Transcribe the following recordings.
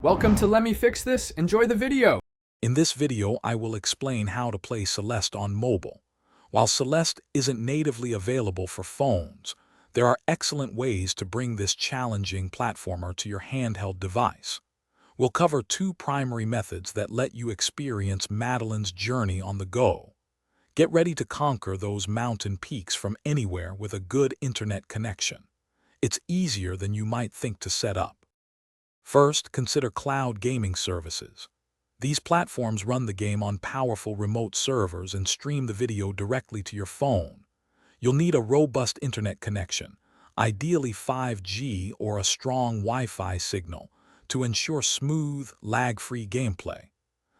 Welcome to Let Me Fix This. Enjoy the video. In this video, I will explain how to play Celeste on mobile. While Celeste isn't natively available for phones, there are excellent ways to bring this challenging platformer to your handheld device. We'll cover two primary methods that let you experience Madeline's journey on the go. Get ready to conquer those mountain peaks from anywhere with a good internet connection. It's easier than you might think to set up. First, consider cloud gaming services. These platforms run the game on powerful remote servers and stream the video directly to your phone. You'll need a robust internet connection, ideally 5G or a strong Wi-Fi signal, to ensure smooth, lag-free gameplay.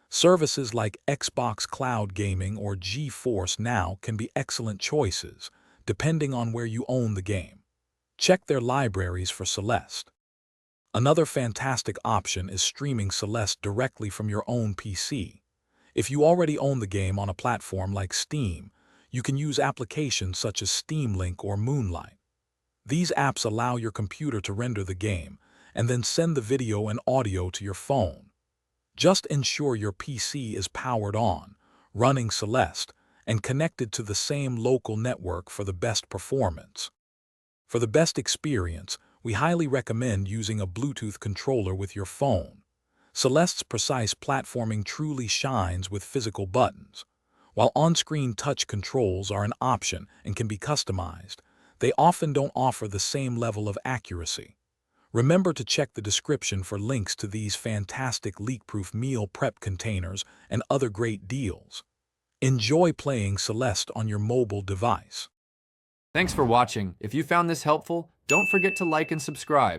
Services like Xbox Cloud Gaming or GeForce Now can be excellent choices, depending on where you own the game. Check their libraries for Celeste. Another fantastic option is streaming Celeste directly from your own PC. If you already own the game on a platform like Steam, you can use applications such as Steam Link or Moonlight. These apps allow your computer to render the game and then send the video and audio to your phone. Just ensure your PC is powered on, running Celeste, and connected to the same local network for the best performance. For the best experience, we highly recommend using a Bluetooth controller with your phone. Celeste's precise platforming truly shines with physical buttons. While on-screen touch controls are an option and can be customized, they often don't offer the same level of accuracy. Remember to check the description for links to these fantastic leak-proof meal prep containers and other great deals. Enjoy playing Celeste on your mobile device. Thanks for watching. If you found this helpful, don't forget to like and subscribe.